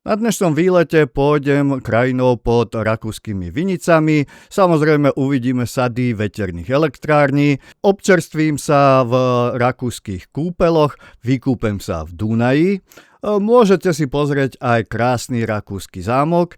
Na dnešnom výlete pôjdem krajinou pod rakúskymi vinicami, samozrejme uvidíme sady veterných elektrární, občerstvím sa v rakúskych kúpeloch, vykúpem sa v Dunaji. Môžete si pozrieť aj krásny rakúsky zámok,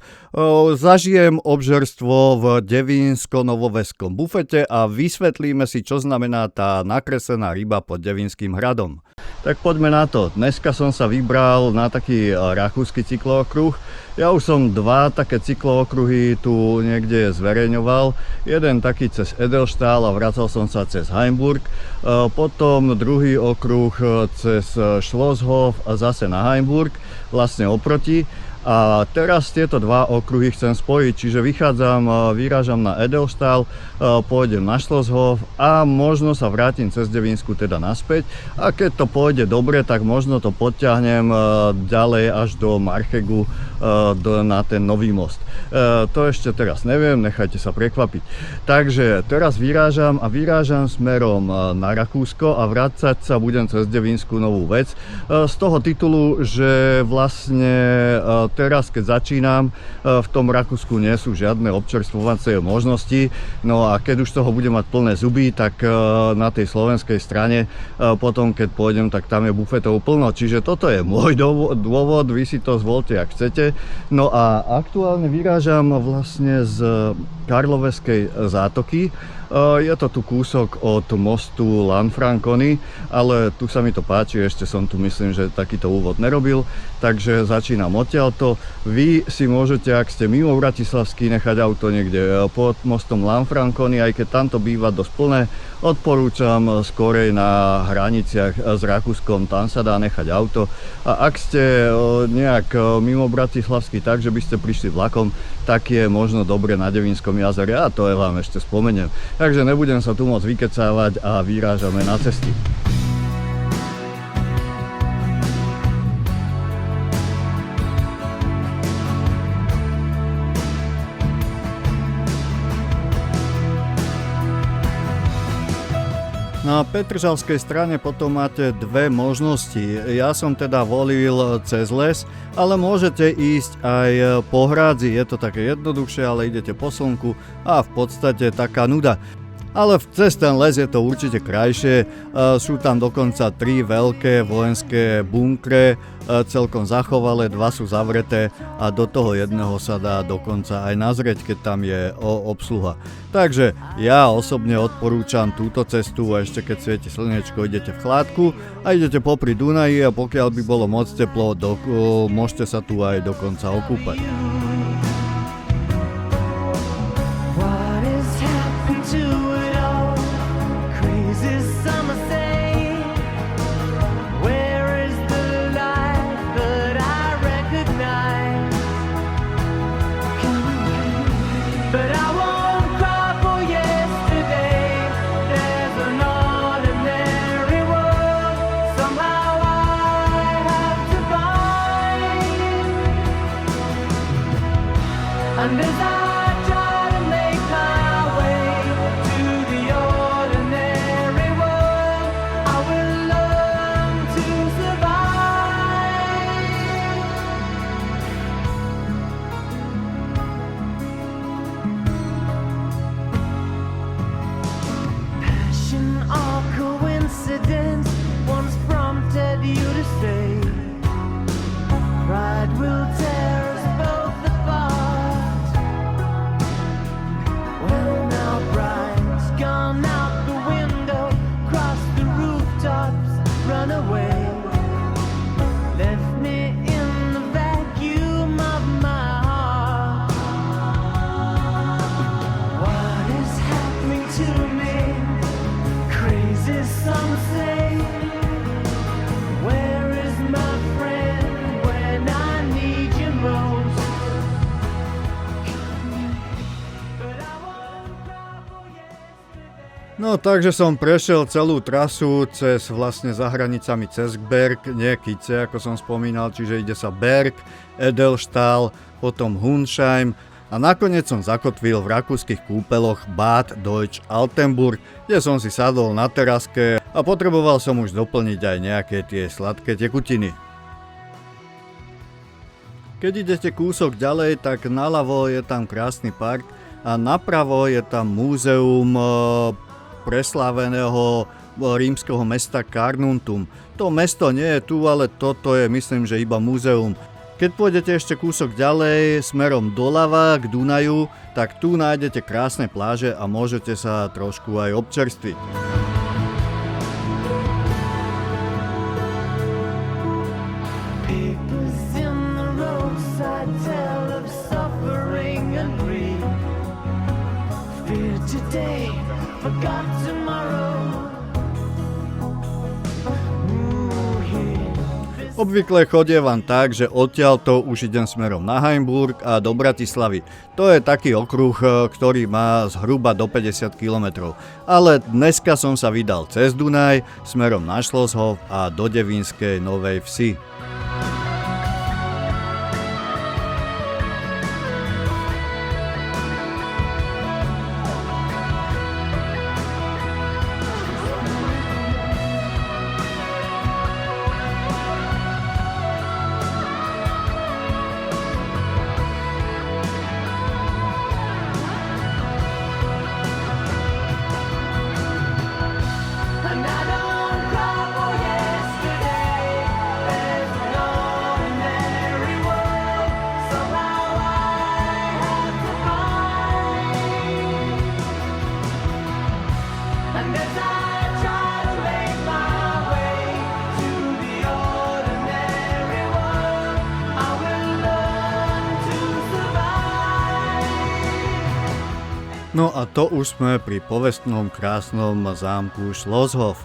zažijem obžerstvo v devínsko-novoveskom bufete a vysvetlíme si, čo znamená tá nakreslená ryba pod Devínskym hradom. Tak poďme na to. Dneska som sa vybral na taký rakúsky cyklookruh. Ja už som dva také cyklookruhy tu niekde zverejňoval. Jeden taký cez Edelstahl a vracal som sa cez Heimburg. Potom druhý okruh cez Schlosshof a zase na Heimburg, vlastne oproti. A teraz tieto dva okruhy chcem spojiť, čiže vyrážam na Edelstahl, pôjdem na Schlosshof a možno sa vrátim cez Devínsku teda naspäť. A keď to pôjde dobre, tak možno to podťahnem ďalej až do Marchegu na ten nový most. To ešte teraz neviem, nechajte sa prekvapiť. Takže teraz vyrážam smerom na Rakúsko a vrácať sa budem cez Devínsku Novú Ves. Z toho titulu, že vlastne teraz, keď začínam, v tom Rakúsku nie sú žiadne občerstvovacie možnosti. No a keď už toho budem mať plné zuby, tak na tej slovenskej strane potom, keď pôjdem, tak tam je bufetov plno. Čiže toto je môj dôvod, vy si to zvolte, ak chcete. No a aktuálne vyrážam vlastne z Karloveskej zátoky. Je to tu kúsok od mostu Lanfranconi, ale tu sa mi to páči, ešte som tu myslím, že takýto úvod nerobil, takže začínam odtiaľto. Vy si môžete, ak ste mimo Bratislavský, nechať auto niekde pod mostom Lanfranconi, aj keď tamto býva dosť plné. Odporúčam skorej na hraniciach s Rakúskom, tam sa dá nechať auto. A ak ste nejak mimo Bratislavský tak, že by ste prišli vlakom, tak je možno dobre na Devínskom jazere a to je vám ešte spomeniem. Takže nebudem sa tu moc vykecávať a vyrážame na cesty. Na Petržalskej strane potom máte dve možnosti. Ja som teda volil cez les, ale môžete ísť aj po hrádzi. Je to také jednoduchšie, ale idete po slnku a v podstate taká nuda. Ale cez ten les je to určite krajšie. Sú tam dokonca 3 veľké vojenské bunkre, celkom zachovalé, 2 sú zavreté a do toho jedného sa dá dokonca aj nazrieť, keď tam je obsluha. Takže ja osobne odporúčam túto cestu a ešte keď svieti slnečko, idete v chládku a idete popri Dunaji a pokiaľ by bolo moc teplo, môžete sa tu aj dokonca okúpať. And as I try to make my way to the ordinary world, I will learn to survive. Passion or coincidence once prompted you to say, pride will tear us both apart. Gone out the window, crossed the rooftops, run away, left me in the vacuum of my heart. What is happening to me? Crazy some say. Where is my friend when I need you most? No takže som prešiel celú trasu cez vlastne za hranicami cez Berg, nie Kice, ako som spomínal, čiže ide sa Berg, Edelstahl, potom Hunsheim a nakoniec som zakotvil v rakúskych kúpeloch Bad Deutsch-Altenburg, kde som si sadol na teraske a potreboval som už doplniť aj nejaké tie sladké tekutiny. Keď idete kúsok ďalej, tak naľavo je tam krásny park a napravo je tam múzeum presláveného rímskeho mesta Carnuntum. To mesto nie je tu, ale toto je, myslím, že iba múzeum. Keď pôjdete ešte kúsok ďalej smerom doľava k Dunaju, tak tu nájdete krásne pláže a môžete sa trošku aj občerstviť. Papers in the roadside tell of suffering and grief. Fear today, forgot tomorrow. Obvykle chodievam tak, že odtiaľto už idem smerom na Heimburg a do Bratislavy. To je taký okruh, ktorý má zhruba do 50 km. Ale dneska som sa vydal cez Dunaj smerom na Schlosshof a do Devínskej Novej Vsi. And I don't cry for yesterday. There's an ordinary world. Somehow I have to find. And as I try to make my way to the ordinary world, I will learn to survive. No a to už sme pri povestnom krásnom zámku Schlosshof.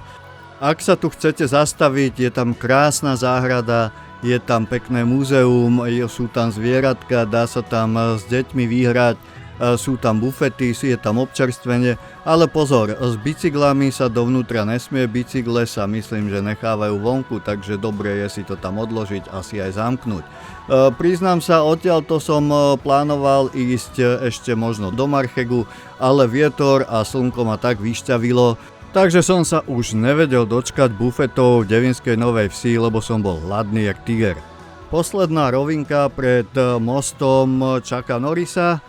Ak sa tu chcete zastaviť, je tam krásna záhrada, je tam pekné múzeum, sú tam zvieratka, dá sa tam s deťmi vyhrať, sú tam bufety, je tam občerstvenie, ale pozor, s bicyklami sa dovnútra nesmie, bicykle sa myslím, že nechávajú vonku, takže dobre je si to tam odložiť a si aj zamknúť. Priznám sa, odtiaľto som plánoval ísť ešte možno do Marchegu, ale vietor a slnko ma tak vyšťavilo, takže som sa už nevedel dočkať bufetov v Devínskej Novej Vsi, lebo som bol hladný jak tiger. Posledná rovinka pred mostom čaká Norisa,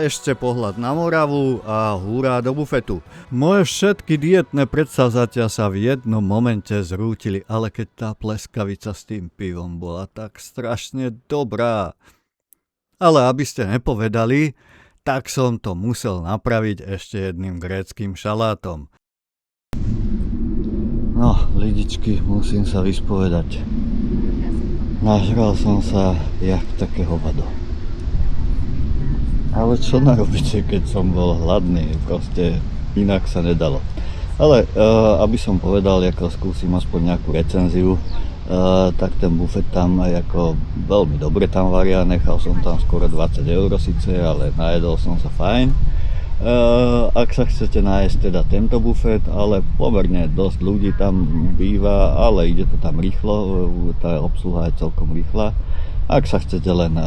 ešte pohľad na Moravu a hurá do bufetu. Moje všetky dietné predsavzatia sa v jednom momente zrútili, ale keď tá pleskavica s tým pivom bola tak strašne dobrá. Ale aby ste nepovedali, tak som to musel napraviť ešte jedným gréckym šalátom. No, lidičky, musím sa vyspovedať. Nažral som sa jak také hovado. Ale čo narobíte, keď som bol hladný, proste inak sa nedalo. Ale aby som povedal, ako skúsim aspoň nejakú recenziu, tak ten bufet tam aj ako veľmi dobre tam varia, nechal som tam skoro 20 € síce, ale najedol som sa fajn. Ak sa chcete nájsť teda tento bufet, ale pomerne dosť ľudí tam býva, ale ide to tam rýchlo, tá obsluha je celkom rýchla. Ak sa chcete len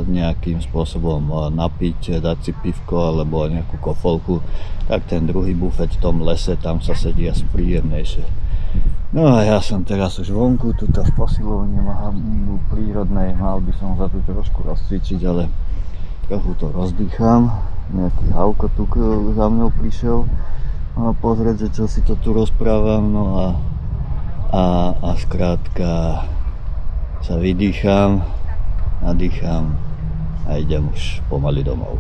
nejakým spôsobom napiť, dať si pivko alebo nejakú kofolku, tak ten druhý bufet v tom lese, tam sa sedí asi príjemnejšie. No a ja som teraz už vonku, tuto v posilovni prírodnej, mal by som sa tu trošku rozcvičiť, ale trochu to rozdýcham. Nejaký Havko tu za mnou prišiel pozrieť, že čo si to tu rozprávam, no a skrátka sa vydýcham, nadýcham a idem už pomaly domov.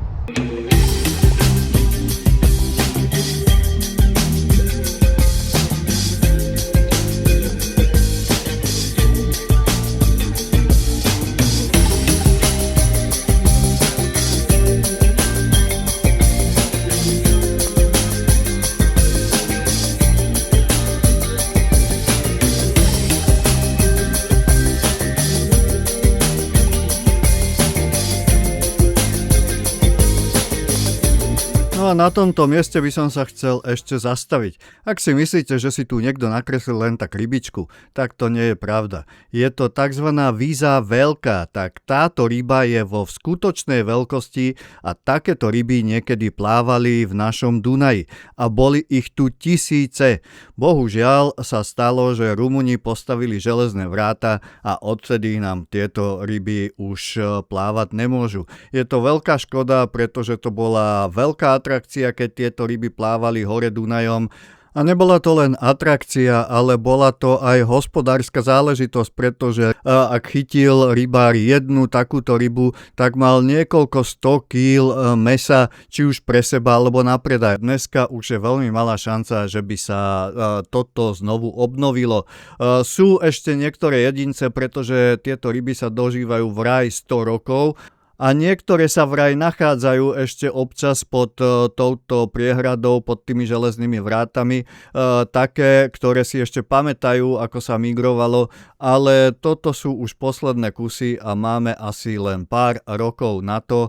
No a na tomto mieste by som sa chcel ešte zastaviť. Ak si myslíte, že si tu niekto nakreslil len tak rybičku, tak to nie je pravda. Je to tzv. Víza veľká, tak táto ryba je vo skutočnej veľkosti a takéto ryby niekedy plávali v našom Dunaji a boli ich tu tisíce. Bohužiaľ sa stalo, že Rumúni postavili železné vráta a odtedy nám tieto ryby už plávať nemôžu. Je to veľká škoda, pretože to bola veľká atrakcia, keď tieto ryby plávali hore Dunajom. A nebola to len atrakcia, ale bola to aj hospodárska záležitosť, pretože ak chytil rybár jednu takúto rybu, tak mal niekoľko 100 kg mesa, či už pre seba alebo na predaj. Dneska už je veľmi malá šanca, že by sa toto znovu obnovilo. Sú ešte niektoré jedince, pretože tieto ryby sa dožívajú vraj 100 rokov. A niektoré sa vraj nachádzajú ešte občas pod touto priehradou, pod tými železnými vrátami, také, ktoré si ešte pamätajú, ako sa migrovalo, ale toto sú už posledné kusy a máme asi len pár rokov na to,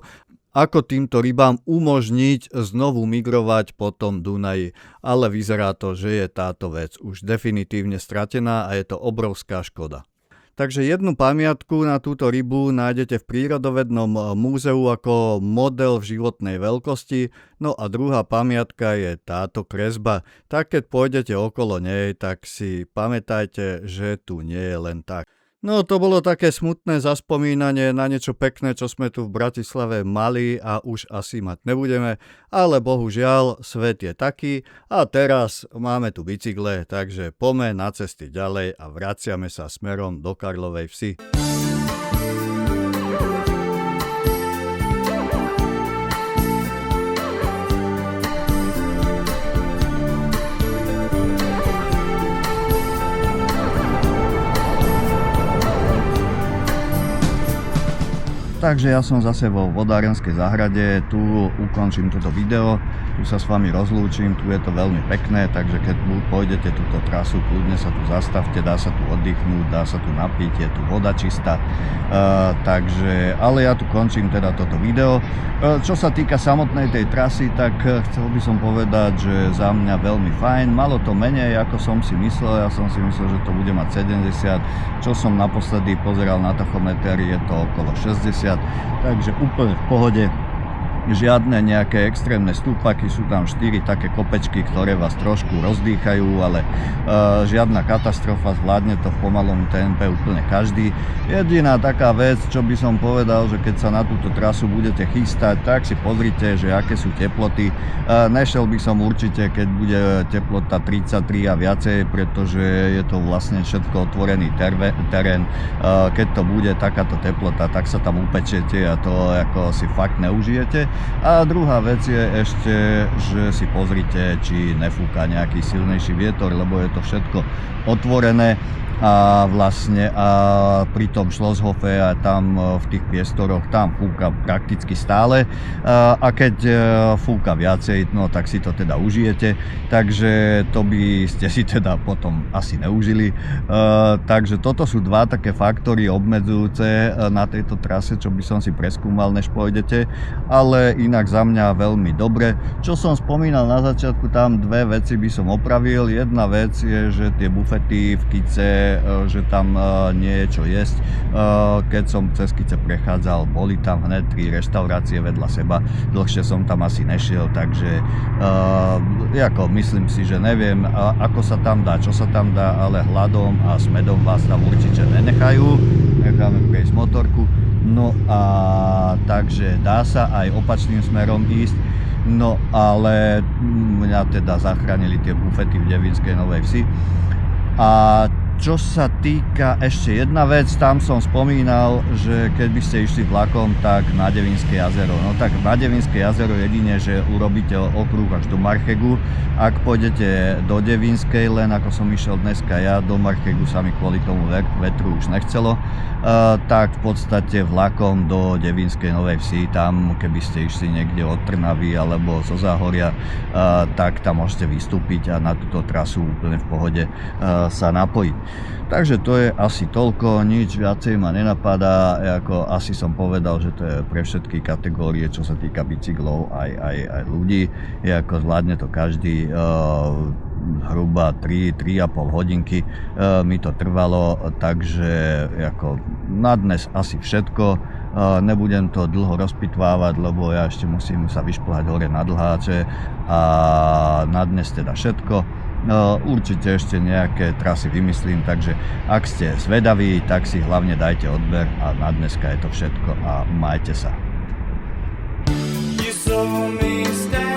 ako týmto rybám umožniť znovu migrovať po tom Dunaji. Ale vyzerá to, že je táto vec už definitívne stratená a je to obrovská škoda. Takže jednu pamiatku na túto rybu nájdete v prírodovednom múzeu ako model v životnej veľkosti, no a druhá pamiatka je táto kresba. Tak keď pôjdete okolo nej, tak si pamätajte, že tu nie je len tak. No to bolo také smutné zaspomínanie na niečo pekné, čo sme tu v Bratislave mali a už asi mať nebudeme, ale bohužiaľ svet je taký a teraz máme tu bicykle, takže poďme na cesty ďalej a vraciame sa smerom do Karlovej Vsi. Takže ja som zase vo vodárenskej záhrade, tu ukončím toto video, tu sa s vami rozlúčim, tu je to veľmi pekné, takže keď pôjdete túto trasu, kľudne sa tu zastavte, dá sa tu oddychnúť, dá sa tu napiť, je tu voda čistá, takže, ale ja tu končím teda toto video. Čo sa týka samotnej tej trasy, tak chcel by som povedať, že za mňa veľmi fajn, malo to menej ako som si myslel, ja som si myslel, že to bude mať 70, čo som naposledy pozeral na tachometer, je to okolo 60, takže úplne v pohode. Žiadne nejaké extrémne stúpaky, sú tam 4 také kopečky, ktoré vás trošku rozdýchajú, ale žiadna katastrofa, zvládne to v pomalom tempe úplne každý. Jediná taká vec, čo by som povedal, že keď sa na túto trasu budete chystať, tak si pozrite, že aké sú teploty. Nešiel by som určite, keď bude teplota 33 a viacej, pretože je to vlastne všetko otvorený terén. Keď to bude takáto teplota, tak sa tam upečiete a to ako si fakt neužijete. A druhá vec je ešte, že si pozrite, či nefúka nejaký silnejší vietor, lebo je to všetko otvorené a vlastne pri tom Schlosshofe a tam v tých priestoroch tam fúka prakticky stále a keď fúka viacej, no tak si to teda užijete, takže to by ste si teda potom asi neužili. Takže toto sú dva také faktory obmedzujúce na tejto trase, čo by som si preskúmal, než pôjdete, ale inak za mňa veľmi dobre. Čo som spomínal na začiatku, tam dve veci by som opravil. Jedna vec je, že tie bufety v Kice, že tam nie je čo jesť. Keď som cez Kice prechádzal, boli tam hneď 3 reštaurácie vedľa seba. Dlhšie som tam asi nešiel, takže myslím si, že neviem, ako sa tam dá, čo sa tam dá, ale hladom a smedom vás tam určite nenechajú. Necháme prejsť motorku. No a takže dá sa aj opačným smerom ísť. No ale mňa teda zachránili tie bufety v Devínskej Novej Vsi. A čo sa týka ešte jedna vec, tam som spomínal, že keď by ste išli vlakom, tak na Devínske jazero. No tak na Devínske jazero jedine, že urobíte okruh až do Marchegu. Ak pôjdete do Devínskej, len ako som išiel dneska ja, do Marchegu sa mi kvôli tomu vetru už nechcelo, tak v podstate vlakom do Devínskej Novej Vsi, tam keby ste išli niekde od Trnavy alebo zo Záhoria, tak tam môžete vystúpiť a na túto trasu úplne v pohode sa napojiť. Takže to je asi toľko, nič viacej ma nenapadá, ako asi som povedal, že to je pre všetky kategórie, čo sa týka bicyklov aj ľudí, ako zvládne to každý, hruba 3,5 hodinky mi to trvalo, takže ako na dnes asi všetko. Nebudem to dlho rozpitvávať, lebo ja ešte musím sa vyšplhať hore na Dlháče a na dnes teda všetko. Určite ešte nejaké trasy vymyslím, takže ak ste zvedaví, tak si hlavne dajte odber a na dneska je to všetko a majte sa. You saw me stand